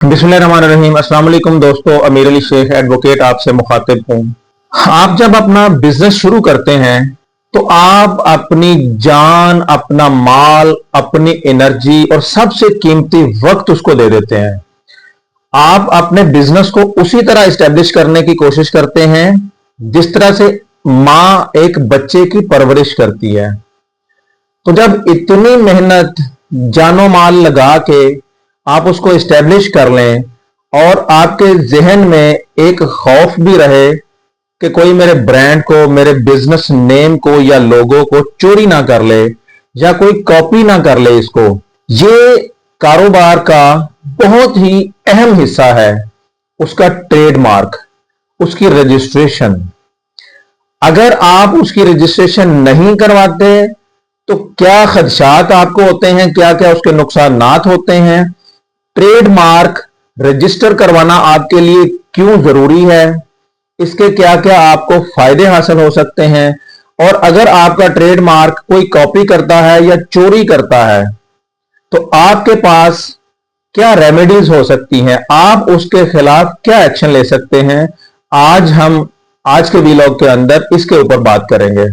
बिस्मिल्लाहिर्रहमानिर्रहीम। अस्सलाम वालेकुम दोस्तों, अमीर अली शेख एडवोकेट आपसे मुखातिब हूँ। आप जब अपना बिजनेस शुरू करते हैं तो आप अपनी जान, अपना माल, अपनी एनर्जी और सबसे कीमती वक्त उसको दे देते हैं। आप अपने बिजनेस को उसी तरह इस्टेब्लिश करने की कोशिश करते हैं जिस तरह से मां एक बच्चे की परवरिश करती है। तो जब इतनी मेहनत, जानो माल लगा के आप उसको इस्टेब्लिश कर लें और आपके जहन में एक खौफ भी रहे कि कोई मेरे ब्रांड को, मेरे बिजनेस नेम को या लोगो को चोरी ना कर ले या कोई कॉपी ना कर ले इसको, ये कारोबार का बहुत ही अहम हिस्सा है। उसका ट्रेडमार्क, उसकी रजिस्ट्रेशन। अगर आप उसकी रजिस्ट्रेशन नहीं करवाते तो क्या खदशात आपको होते हैं, क्या क्या उसके नुकसानात होते हैं, ट्रेडमार्क रजिस्टर करवाना आपके लिए क्यों जरूरी है, इसके क्या क्या आपको फायदे हासिल हो सकते हैं, और अगर आपका ट्रेडमार्क कोई कॉपी करता है या चोरी करता है तो आपके पास क्या रेमेडीज हो सकती हैं, आप उसके खिलाफ क्या एक्शन ले सकते हैं। आज हम आज के वीलॉग के अंदर इसके ऊपर बात करेंगे।